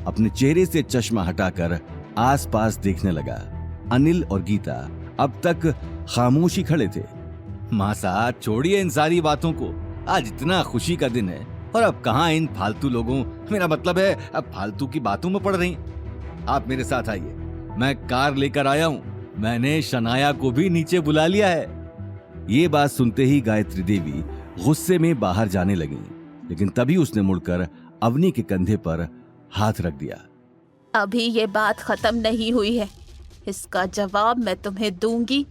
अपने चेहरे से चश्मा हटाकर आसपास देखने लगा। अनिल और गीता अब तक खामोश ही खड़े थे। माँ साहब छोड़िए इन सारी बातों को, आज इतना खुशी का दिन है और अब कहाँ इन फालतू लोगों, मेरा मतलब है अब फालतू की बातों में पड़ रही। आप मेरे साथ आइए, मैं कार लेकर आया हूँ, मैंने शनाया को भी नीचे बुला लिया है। ये बात सुनते ही गायत्री देवी गुस्से में बाहर जाने लगी, लेकिन तभी उसने मुड़कर अवनी के कंधे पर हाथ रख दिया। अभी ये बात खत्म नहीं हुई है, इसका जवाब मैं तुम्हें दूंगी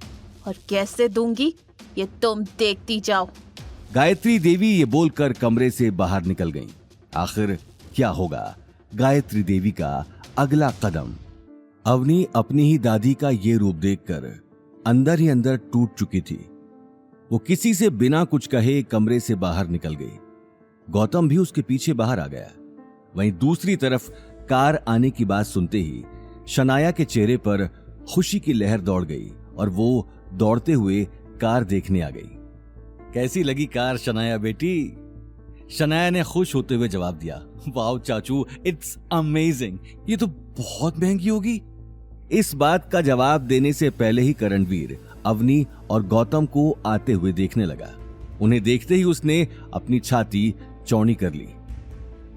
और कैसे दूंगी ये तुम देखती जाओ। गायत्री देवी ये बोलकर कमरे से बाहर निकल गईं। आखिर क्या होगा गायत्री देवी का अगला कदम? अवनी अपनी ही दादी का ये रूप देखकर अंदर ही अंदर टूट चुकी थी। वो किसी से बिना कुछ कहे कमरे से बाहर निकल गई। गौतम भी उसके पीछे बाहर आ गया। वहीं दूसरी तरफ कार आने की बात सुनते ही शनाया के चेहरे पर खुशी की लहर दौड़ गई और वो दौड़ते हुए कार देखने आ गई। कैसी लगी कार शनाया बेटी? शनाया ने खुश होते हुए जवाब दिया, वाओ चाचू, इट्स अमेजिंग, ये तो बहुत महंगी होगी। इस बात का जवाब देने से पहले ही करणवीर अवनी और गौतम को आते हुए देखने लगा। उन्हें देखते ही उसने अपनी छाती चौड़ी कर ली।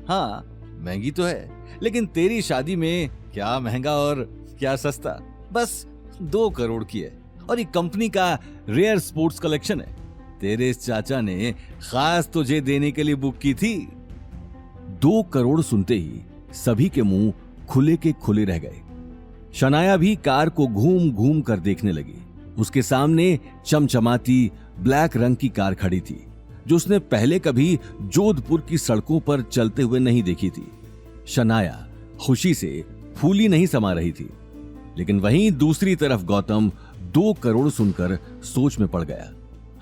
हाँ महंगी तो है, लेकिन तेरी शादी में क्या महंगा और क्या सस्ता, बस 2 करोड़ की है और ये कंपनी का रेयर स्पोर्ट्स कलेक्शन है। तेरे चाचा ने खास तुझे देने के लिए बुक की थी। 2 करोड़ सुनते ही सभी के मुंह खुले के खुले रह गए। शनाया भी कार को घूम घूम कर देखने लगी। उसके सामने चमचमाती ब्लैक रंग की कार खड़ी थी, जो उसने पहले कभी जोधपुर की सड़कों पर चलते हुए नहीं देखी थी। शनाया खुशी से फूली नहीं समा रही थी, लेकिन वहीं दूसरी तरफ गौतम 2 करोड़ सुनकर सोच में पड़ गया।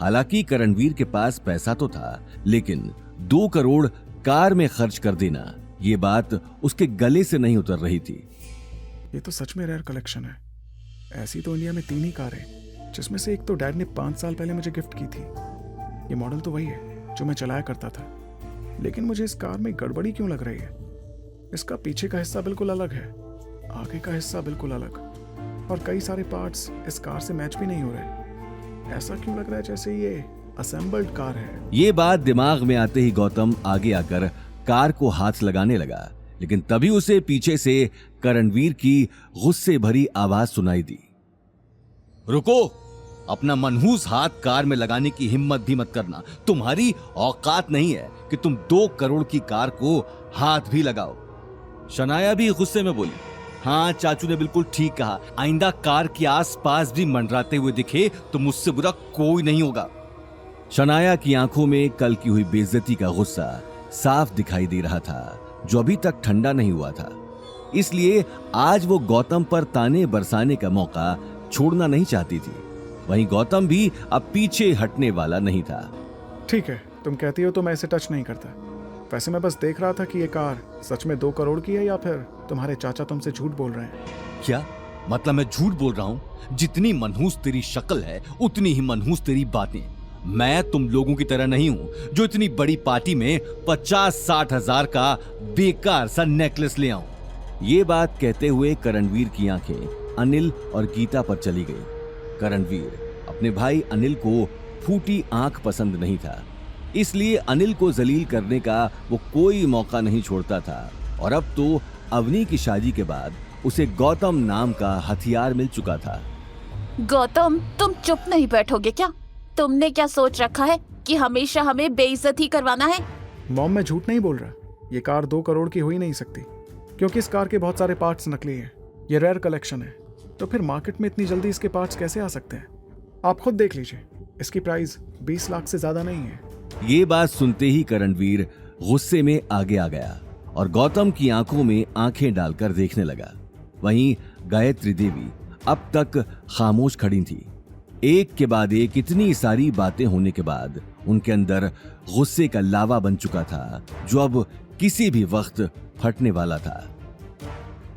हालांकि करणवीर के पास पैसा तो था, लेकिन 2 करोड़ कार में खर्च कर देना, ये बात उसके गले से नहीं उतर रही थी। ये तो सच में रेयर कलेक्शन है। ऐसी तो इंडिया में 3 ही कार है, जिसमें से एक तो डैड ने 5 साल पहले मुझे गिफ्ट की थी। ये मॉडल तो वही है जो मैं चलाया करता था, लेकिन मुझे इस कार में गड़बड़ी क्यों लग रही है? इसका पीछे का हिस्सा बिल्कुल अलग है, आगे का हिस्सा बिल्कुल अलग, और कई सारे पार्ट्स इस कार से मैच भी नहीं हो रहे। ऐसा क्यों लग रहा है जैसे ये असेंबल्ड कार है। ये बात दिमाग में आते ही गौतम आगे आकर कार को हाथ लगाने लगा, लेकिन तभी उसे पीछे से करणवीर की गुस्से भरी आवाज सुनाई दी। रुको, अपना मनहूस हाथ कार में लगाने की हिम्मत भी मत करना। तुम्हारी औकात नहीं है कि तुम 2 करोड़ की कार को हाथ भी लगाओ। शनाया भी गुस्से में बोली, हाँ चाचू ने बिल्कुल ठीक कहा, आइंदा कार के आसपास भी मंडराते हुए दिखे तो मुझसे बुरा कोई नहीं होगा। शनाया की आंखों में कल की हुई बेइज्जती का गुस्सा साफ दिखाई दे रहा था, जो अभी तक ठंडा नहीं हुआ था। इसलिए आज वो गौतम पर ताने बरसाने का मौका छोड़ना नहीं चाहती थी। वहीं गौतम भी अब पीछे हटने वाला नहीं था। ठीक है, तुम कहती हो तो मैं इसे टच नहीं करता। वैसे मैं बस देख रहा था कि ये कार सच में 2 करोड़ की है या फिर तुम्हारे चाचा तुमसे झूठ बोल रहे हैं। क्या मतलब मैं झूठ बोल रहा हूं? जितनी मनहूस तेरी शक्ल है उतनी ही मनहूस तेरी बातें। मैं तुम लोगों की तरह नहीं हूं जो इतनी बड़ी पार्टी में 50-60 हजार का बेकार सा नेकलेस ले आऊं। ये बात कहते हुए करणवीर की आंखें अनिल और गीता पर चली गई। करणवीर अपने भाई अनिल को फूटी आंख पसंद नहीं था, इसलिए अनिल को जलील करने का वो कोई मौका नहीं छोड़ता था। और अब तो अवनी की शादी के बाद उसे गौतम नाम का हथियार मिल चुका था। गौतम, तुम चुप नहीं बैठोगे क्या? तुमने क्या सोच रखा है कि हमेशा हमें बेइज्जती करवाना है? मॉम, मैं झूठ नहीं बोल रहा। ये कार 2 करोड़ की हो ही नहीं सकती, क्योंकि इस कार के बहुत सारे पार्ट्स नकली हैं। ये रेयर कलेक्शन है, तो फिर मार्केट में इतनी जल्दी इसके पार्ट्स कैसे आ सकते हैं? आप खुद देख लीजिए, इसकी प्राइस 20 लाख से ज्यादा नहीं है। ये बात सुनते ही करणवीर गुस्से में आगे आ गया और गौतम की आंखों में आंखें डालकर देखने लगा। वहीं गायत्री देवी अब तक खामोश खड़ी थी। एक के बाद एक इतनी सारी बातें होने के बाद उनके अंदर गुस्से का लावा बन चुका था, जो अब किसी भी वक्त फटने वाला था।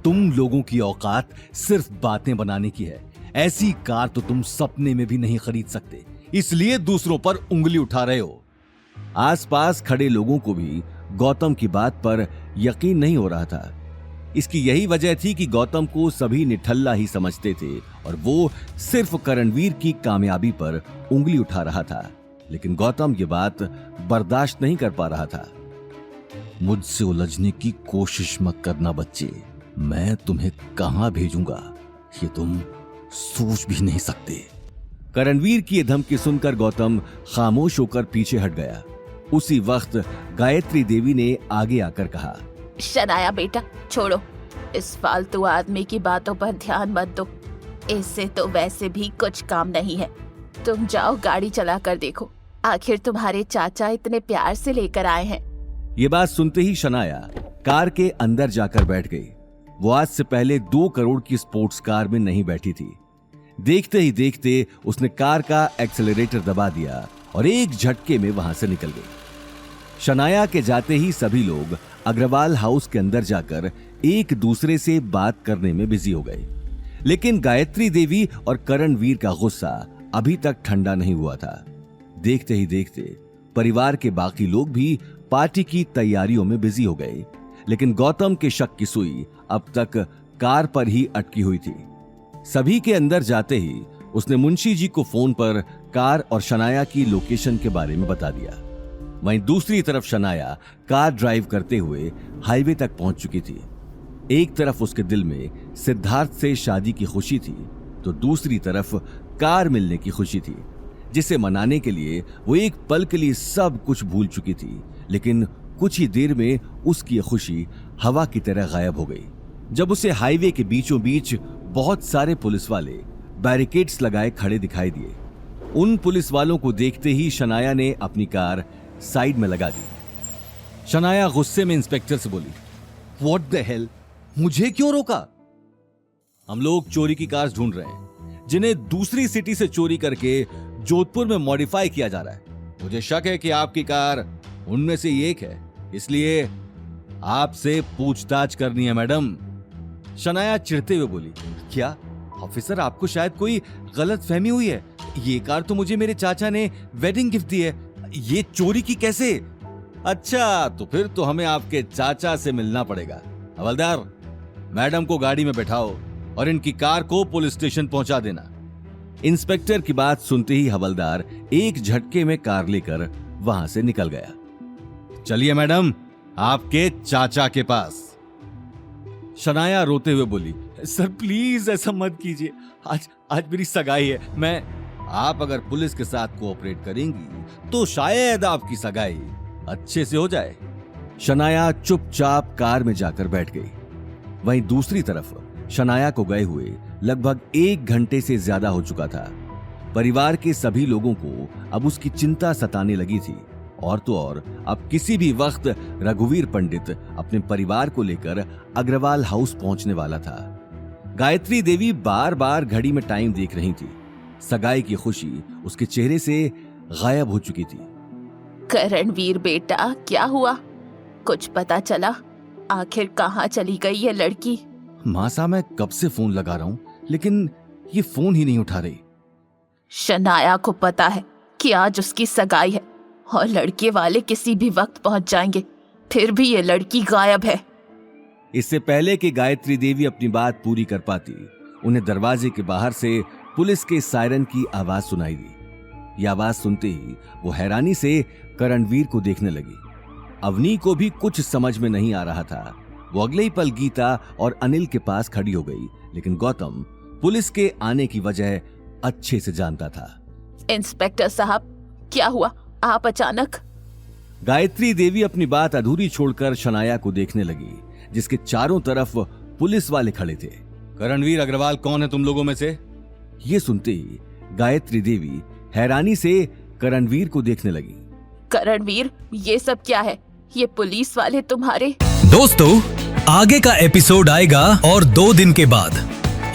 तुम लोगों की औकात सिर्फ बातें बनाने की है। ऐसी कार तो तुम सपने में भी नहीं खरीद सकते, इसलिए दूसरों पर उंगली उठा रहे हो। आसपास खड़े लोगों को भी गौतम की बात पर यकीन नहीं हो रहा था। इसकी यही वजह थी कि गौतम को सभी निठल्ला ही समझते थे और वो सिर्फ करणवीर की कामयाबी पर उंगली उठा रहा था। लेकिन गौतम ये बात बर्दाश्त नहीं कर पा रहा था। मुझसे उलझने की कोशिश मत करना बच्चे, मैं तुम्हें कहां भेजूंगा ये तुम सोच भी नहीं सकते। करणवीर की ये धमकी सुनकर गौतम खामोश होकर पीछे हट गया। उसी वक्त गायत्री देवी ने आगे आकर कहा, शनाया बेटा छोड़ो, इस फालतू आदमी की बातों पर ध्यान मत दो, इससे तो वैसे भी कुछ काम नहीं है। तुम जाओ गाड़ी चला कर देखो, आखिर तुम्हारे चाचा इतने प्यार से लेकर आए हैं। ये बात सुनते ही शनाया कार के अंदर जाकर बैठ गई। वो आज से पहले 2 करोड़ की स्पोर्ट्स कार में नहीं बैठी थी। देखते ही देखते उसने कार का एक्सेलरेटर दबा दिया और एक झटके में वहां से निकल गई। शनाया के जाते ही सभी लोग अग्रवाल हाउस के अंदर जाकर एक दूसरे से बात करने में बिजी हो गए। लेकिन गायत्री देवी और करणवीर का गुस्सा अभी तक ठंडा नहीं हुआ था। देखते ही देखते परिवार के बाकी लोग भी पार्टी की तैयारियों में बिजी हो गए। लेकिन गौतम के शक की सुई अब तक कार पर ही अटकी हुई थी। सभी के अंदर जाते ही उसने मुंशी जी को फोन पर कार और शनाया की लोकेशन के बारे में बता दिया। वहीं दूसरी तरफ शनाया कार ड्राइव करते हुए हाईवे तक पहुंच चुकी थी। एक तरफ उसके दिल में सिद्धार्थ से शादी की खुशी थी, तो दूसरी तरफ कार मिलने की खुशी थी, जिसे मनाने के लिए वो एक पल के लिए सब कुछ भूल चुकी थी। लेकिन कुछ ही देर में उसकी ये खुशी हवा की तरह गायब हो गई, जब उसे हाईवे के बीचों बीच बहुत सारे पुलिस वाले बैरिकेड्स लगाए खड़े दिखाई दिए। उन पुलिस वालों को देखते ही शनाया ने अपनी कार साइड में लगा दी। शनाया गुस्से में इंस्पेक्टर से बोली, व्हाट द हेल, मुझे क्यों रोका? हम लोग चोरी की कार्स ढूंढ रहे हैं जिन्हें दूसरी सिटी से चोरी करके जोधपुर में मॉडिफाई किया जा रहा है। मुझे शक है कि आपकी कार उनमें से एक है, इसलिए आपसे पूछताछ करनी है मैडम। शनाया चिढ़ते हुए बोली, क्या ऑफिसर, आपको शायद कोई गलत फहमी हुई है। ये कार तो मुझे मेरे चाचा ने वेडिंग गिफ्ट दी है, ये चोरी की कैसे? अच्छा, तो फिर तो हमें आपके चाचा से मिलना पड़ेगा। हवलदार, मैडम को गाड़ी में बैठाओ और इनकी कार को पुलिस स्टेशन पहुंचा देना। इंस्पेक्टर की बात सुनते ही हवलदार एक झटके में कार लेकर वहां से निकल गया। चलिए मैडम, आपके चाचा के पास। शनाया रोते हुए बोली, सर प्लीज ऐसा मत कीजिए, आज मेरी सगाई है। आप अगर पुलिस के साथ कोऑपरेट करेंगी तो शायद आपकी सगाई अच्छे से हो जाए। शनाया चुपचाप कार में जाकर बैठ गई। वहीं दूसरी तरफ शनाया को गए हुए लगभग 1 घंटे से ज्यादा हो चुका था। परिवार के सभी लोगों को अब उसकी चिंता सताने लगी थी, और तो और अब किसी भी वक्त रघुवीर पंडित अपने परिवार को लेकर अग्रवाल हाउस पहुंचने वाला था। गायत्री देवी बार बार घड़ी में टाइम देख रही थी। सगाई की खुशी उसके चेहरे से गायब हो चुकी थी। करणवीर बेटा, क्या हुआ? कुछ पता चला? आखिर कहाँ चली गई ये लड़की? मां साहब, मैं कब से फोन लगा रहा हूं, लेकिन ये फोन ही नहीं उठा रही। शनाया को पता है कि आज उसकी सगाई है और लड़के वाले किसी भी वक्त पहुंच जाएंगे, फिर भी ये लड़की गायब है। इससे पहले कि गायत्री देवी अपनी बात पूरी कर पाती, उन्हें दरवाजे के बाहर से पुलिस के सायरन की आवाज सुनाई दी। यह आवाज सुनते ही वो हैरानी से करणवीर को देखने लगी। अवनी को भी कुछ समझ में नहीं आ रहा था। वो अगले ही पल गीता और अनिल के पास खड़ी हो गई, लेकिन गौतम पुलिस के आने की वजह अच्छे से जानता था। इंस्पेक्टर साहब, क्या हुआ? आप अचानक? गायत्री देवी अपनी बात अधूरी छोड़कर शनाया को देखने लगी, जिसके चारों तरफ पुलिस वाले खड़े थे। करणवीर अग्रवाल कौन है तुम लोगों में से? ये सुनते ही गायत्री देवी हैरानी से करणवीर को देखने लगी। करणवीर, ये सब क्या है? ये पुलिस वाले तुम्हारे? दोस्तों, आगे का एपिसोड आएगा और 2 दिन के बाद,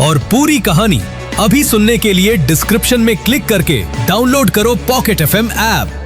और पूरी कहानी अभी सुनने के लिए डिस्क्रिप्शन में क्लिक करके डाउनलोड करो पॉकेट FM ऐप।